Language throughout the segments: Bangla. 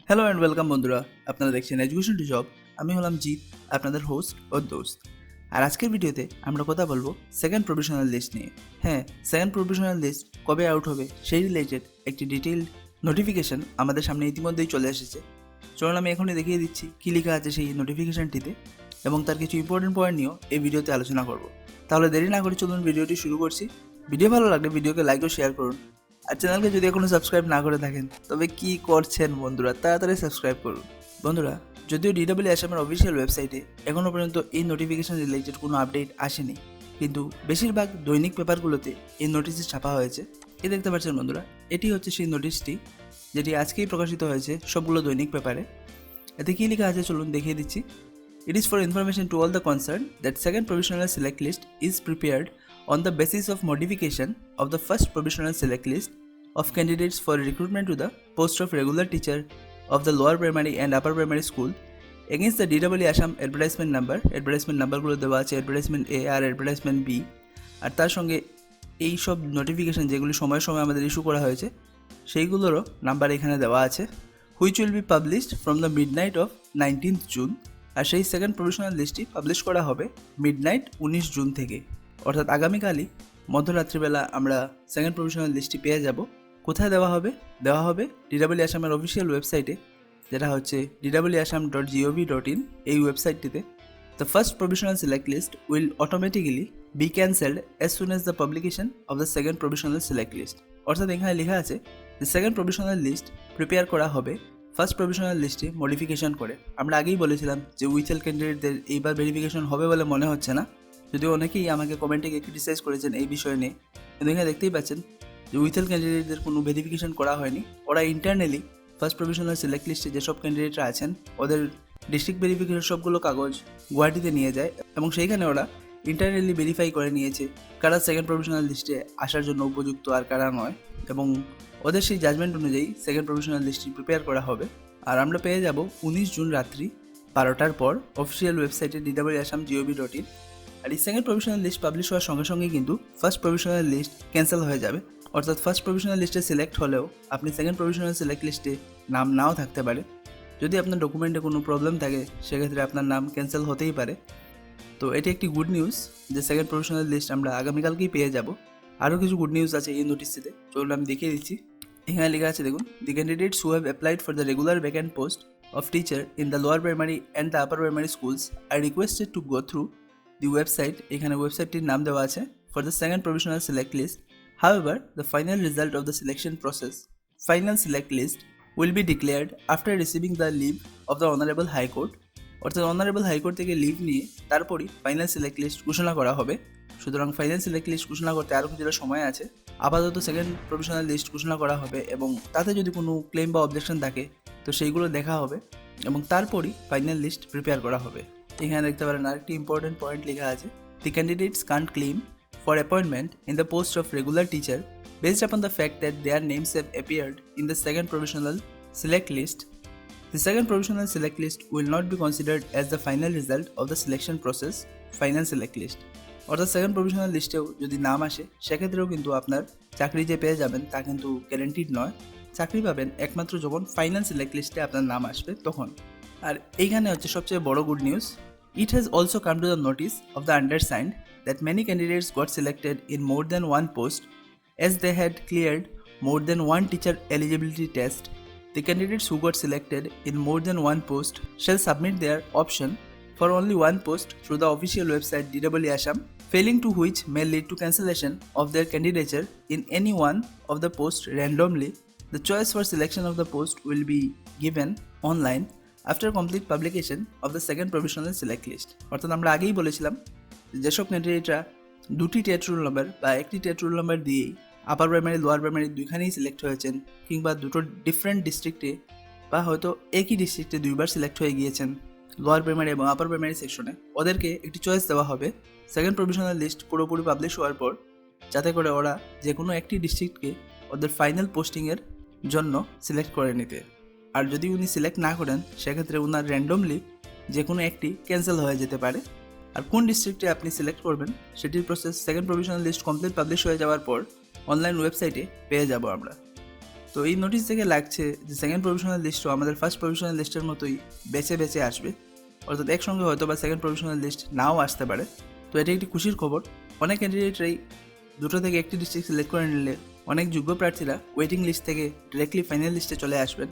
হ্যালো অ্যান্ড ওয়েলকাম বন্ধুরা, আপনারা দেখছেন এডুকেশন টু জব। আমি হলাম জিৎ, আপনাদের হোস্ট ও দোস্ত। আর আজকের ভিডিওতে আমরা কথা বলবো সেকেন্ড প্রভিশনাল লিস্ট নিয়ে। হ্যাঁ, সেকেন্ড প্রভিশনাল লিস্ট কবে আউট হবে সেই রিলেটেড একটি ডিটেইলড নোটিফিকেশন আমাদের সামনে ইতিমধ্যেই চলে এসেছে। চলুন আমি এখনই দেখিয়ে দিচ্ছি কী লেখা আছে সেই নোটিফিকেশনটিতে এবং তার কিছু ইম্পর্টেন্ট পয়েন্ট নিয়েও এই ভিডিওতে আলোচনা করব। তাহলে দেরি না করে চলুন ভিডিওটি শুরু করছি। ভিডিও ভালো লাগলে ভিডিওকে লাইক ও শেয়ার করুন। আর চ্যানেলকে যদি এখনো সাবস্ক্রাইব না করে থাকেন তবে কি করছেন বন্ধুরা, তাড়াতাড়ি সাবস্ক্রাইব করুন। বন্ধুরা, যদিও ডিডব্লিউ আসামের অফিসিয়াল ওয়েবসাইটে এখনও পর্যন্ত এই নোটিফিকেশন রিলেটেড কোনো আপডেট আসেনি, কিন্তু বেশিরভাগ দৈনিক পেপারগুলোতে এই নোটিশটি ছাপা হয়েছে। এই দেখতে পাচ্ছেন বন্ধুরা, এটি হচ্ছে সেই নোটিশটি যেটি আজকেই প্রকাশিত হয়েছে সবগুলো দৈনিক পেপারে। এতে কী লেখা আছে চলুন দেখিয়ে দিচ্ছি। It is for information to all the concerned that second provisional select list is prepared on the basis of modification of the first provisional select list of candidates for recruitment to the post of regular teacher of the lower primary and upper primary school against the DW Assam advertisement numberগুলো দেওয়া আছে advertisement A R advertisement B, আর তার সঙ্গে এই সব নোটিফিকেশন যেগুলি সময় সময় আমাদের ইস্যু করা হয়েছে সেইগুলোরও নাম্বার এখানে দেওয়া আছে, which will be published from the midnight of 19th June। আর সেই সেকেন্ড প্রভিশনাল লিস্টটি পাবলিশ করা হবে মিডনাইট 19 জুন থেকে, অর্থাৎ আগামীকালই মধ্যরাত্রিবেলা আমরা সেকেন্ড প্রভিশনাল লিস্টটি পেয়ে যাব। কোথায় দেওয়া হবে ডিডব্লিউ আসামের অফিসিয়াল ওয়েবসাইটে, যেটা হচ্ছে www.assam.gov.in। এই ওয়েবসাইটটিতে the first provisional select list will automatically be cancelled as soon as the publication of the second provisional select list. অর্থাৎ এখানে লেখা আছে যে সেকেন্ড প্রভিশনাল লিস্ট প্রিপেয়ার করা হবে ফার্স্ট প্রভিশনাল লিস্টে মডিফিকেশন করে। আমরা আগেই বলেছিলাম যে উইথেল ক্যান্ডিডেটদের এইবার ভেরিফিকেশন হবে বলে মনে হচ্ছে না, যদিও অনেকেই আমাকে কমেন্টে ক্রিটিসাইজ করেছেন এই বিষয় নিয়ে। কিন্তু এখানে দেখতেই পাচ্ছেন যে উইথেল ক্যান্ডিডেটদের কোনো ভেরিফিকেশন করা হয়নি। ওরা ইন্টারনালি ফার্স্ট প্রভিশনাল সিলেক্ট লিস্টে যেসব ক্যান্ডিডেটরা আছেন ওদের ডিস্ট্রিক্ট ভেরিফিকেশন সবগুলো কাগজ গুয়াহাটিতে নিয়ে যায় এবং সেইখানে ওরা ইন্টারনালি ভেরিফাই করে নিয়েছে কারা সেকেন্ড প্রভিশনাল লিস্টে আসার জন্য উপযুক্ত আর কারা নয়, এবং ওদের সেই জাজমেন্ট অনুযায়ী সেকেন্ড প্রভিশনাল লিস্টটি প্রিপেয়ার করা হবে। আর আমরা পেয়ে যাব 19 জুন রাত্রি 12টার পর অফিসিয়াল ওয়েবসাইটে www.assam.gov.in। আর এই সেকেন্ড প্রভিশনাল লিস্ট পাবলিশ হওয়ার সঙ্গে সঙ্গে কিন্তু ফার্স্ট প্রভিশনাল লিস্ট ক্যান্সেল হয়ে যাবে। অর্থাৎ ফার্স্ট প্রভিশনাল লিস্টে সিলেক্ট হলেও আপনি সেকেন্ড প্রভিশনাল সিলেক্ট লিস্টে নাম নাও থাকতে পারে। যদি আপনার ডকুমেন্টে কোনো প্রবলেম থাকে সেক্ষেত্রে আপনার নাম ক্যান্সেল হতেই পারে। তো এটি একটি গুড নিউজ যে সেকেন্ড প্রভিশনাল লিস্ট আমরা আগামীকালকেই পেয়ে যাব। আরও কিছু গুড নিউজ আছে এই নোটিশটিতে, চলুন আমি দেখিয়ে দিচ্ছি। এখানে লেখা আছে দেখুন, the candidates who have applied for the regular vacant post of teacher in the lower primary and the upper primary schools are requested to go through the website. এখানে ওয়েবসাইটটির নাম দেওয়া আছে for the second provisional select list. However, the final result of the selection process, final select list, will be declared after receiving the leave of the Honorable High Court। অর্থাৎ অনারেবল হাইকোর্ট থেকে লিভ নিয়ে তারপরই ফাইনাল সিলেক্ট লিস্ট ঘোষণা করা হবে। সুতরাং ফাইনাল সিলেক্ট লিস্ট ঘোষণা করতে আরও কিছুটা সময় আছে। আপাতত সেকেন্ড প্রভিশনাল লিস্ট ঘোষণা করা হবে এবং তাতে যদি কোনো ক্লেম বা অবজেকশন থাকে তো সেইগুলো দেখা হবে এবং তারপরই ফাইনাল লিস্ট প্রিপেয়ার করা হবে। এখানে দেখতে পারেন আরেকটি ইম্পর্টেন্ট পয়েন্ট লেখা আছে, the candidates can't claim for appointment in the post of regular teacher based upon the fact that their names have appeared in the second provisional select list. The second provisional select list will not be considered as the final result of the selection process, final select list। অর্থাৎ সেকেন্ড প্রভিশনাল লিস্টেও যদি নাম আসে সেক্ষেত্রেও কিন্তু আপনার চাকরি যে পেয়ে যাবেন তা কিন্তু গ্যারান্টিড নয়। চাকরি পাবেন একমাত্র যখন ফাইনাল সিলেক্ট লিস্টে আপনার নাম আসবে তখন। আর এইখানে হচ্ছে সবচেয়ে বড় good news, it has also come to the notice of the undersigned that many candidates got selected in more than one post as they had cleared more than one teacher eligibility test. The candidates who got selected in more than one post shall submit their option for only one post through the official website DW Assam, failing to which may lead to cancellation of their candidature in any one of the posts randomly. The choice for selection of the post will be given online after complete publication of the second provisional select list। অর্থাৎ আমরা আগেই বলেছিলাম যেসব ক্যান্ডিডেটরা দুটি টেট রোল নাম্বার বা একটি টেট রোল নাম্বার দিয়েই আপার প্রাইমারি লোয়ার প্রাইমারি দুইখানেই সিলেক্ট হয়েছেন, কিংবা দুটো ডিফারেন্ট ডিস্ট্রিক্টে বা হয়তো একই ডিস্ট্রিক্টে দুইবার সিলেক্ট হয়ে গিয়েছেন লোয়ার প্রাইমারি এবং আপার প্রাইমারি সেকশনে, ওদেরকে একটি চয়েস দেওয়া হবে সেকেন্ড প্রভিশনাল লিস্ট পুরোপুরি পাবলিশ হওয়ার পর, যাতে করে ওরা যে কোনো একটি ডিস্ট্রিক্টকে ওদের ফাইনাল পোস্টিংয়ের জন্য সিলেক্ট করে নিতে। আর যদি উনি সিলেক্ট না করেন সেক্ষেত্রে ওনার র্যান্ডমলি যে কোনো একটি ক্যান্সেল হয়ে যেতে পারে। আর কোন ডিস্ট্রিক্টে আপনি সিলেক্ট করবেন সেটির process second provisional list complete publish হয়ে যাওয়ার পর অনলাইন ওয়েবসাইটে পেয়ে যাব আমরা। তো এই নোটিশ থেকে লাগছে যে সেকেন্ড প্রভিশনাল লিস্টও আমাদের ফার্স্ট প্রভিশনাল লিস্টের মতোই বেছে বেছে আসবে, অর্থাৎ একসঙ্গে হয়তো বা সেকেন্ড প্রভিশনাল লিস্ট নাও আসতে পারে। তো এটি একটি খুশির খবর। অনেক ক্যান্ডিডেটরাই দুটো থেকে একটি ডিস্ট্রিক্ট সিলেক্ট করে নিলে অনেক যোগ্য প্রার্থীরা ওয়েটিং লিস্ট থেকে ডিরেক্টলি ফাইনাল লিস্টে চলে আসবেন।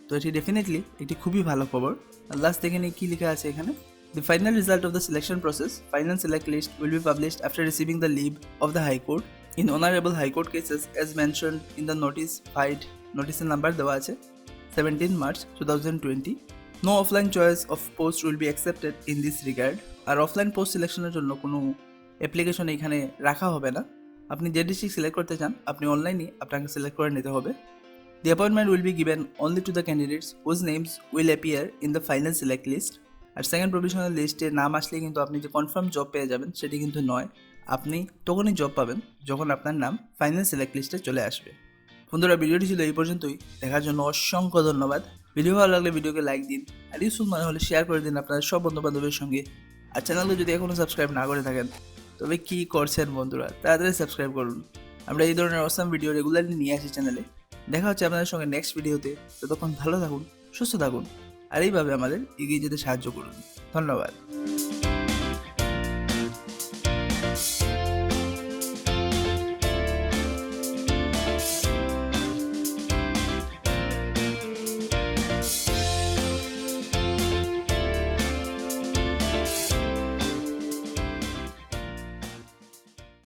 তো এটি ডেফিনেটলি একটি খুবই ভালো খবর। লাস্ট দেখে নিয়ে কী লেখা আছে এখানে। The final result of the selection process, final select list, will be published after receiving the leave of the High Court in honorable High Court cases as mentioned in the notice filed. Notice number দেওয়া আছে 17 March 2020. No offline choice of post will be accepted in this regard. আর অফলাইন পোস্ট সিলেকশনের জন্য কোনো অ্যাপ্লিকেশন এখানে রাখা হবে না। আপনি যে ডিস্ট্রিক্ট সিলেক্ট করতে চান আপনি অনলাইনে আপনাকে সিলেক্ট করে নিতে হবে। The appointment will be given only to the candidates whose names will appear in the final select list. আর সেকেন্ড প্রভিশনাল লিস্টে নাম আসলে কিন্তু আপনি যে কনফার্ম জব পেয়ে যাবেন সেটি কিন্তু নয়। আপনি তখনই জব পাবেন যখন আপনার নাম ফাইনাল সিলেক্ট লিস্টে চলে আসবে। বন্ধুরা, ভিডিওটি ছিল এই পর্যন্তই। দেখার জন্য অসংখ্য ধন্যবাদ। ভিডিও ভালো লাগলে ভিডিওকে লাইক দিন, আর ইউজফুল মনে হলে শেয়ার করে দিন আপনাদের সব বন্ধু বান্ধবের সঙ্গে। আর চ্যানেলকে যদি এখনও সাবস্ক্রাইব না করে থাকেন তবে কী করছেন বন্ধুরা, তাড়াতাড়ি সাবস্ক্রাইব করুন। আমরা এই ধরনের অসাম ভিডিও রেগুলারলি নিয়ে আসি চ্যানেলে। দেখা হচ্ছে আপনাদের সঙ্গে নেক্সট ভিডিওতে। ততক্ষণ ভালো থাকুন, সুস্থ থাকুন, আর এইভাবে আমাদের এগিয়ে যেতে সাহায্য করুন। ধন্যবাদ।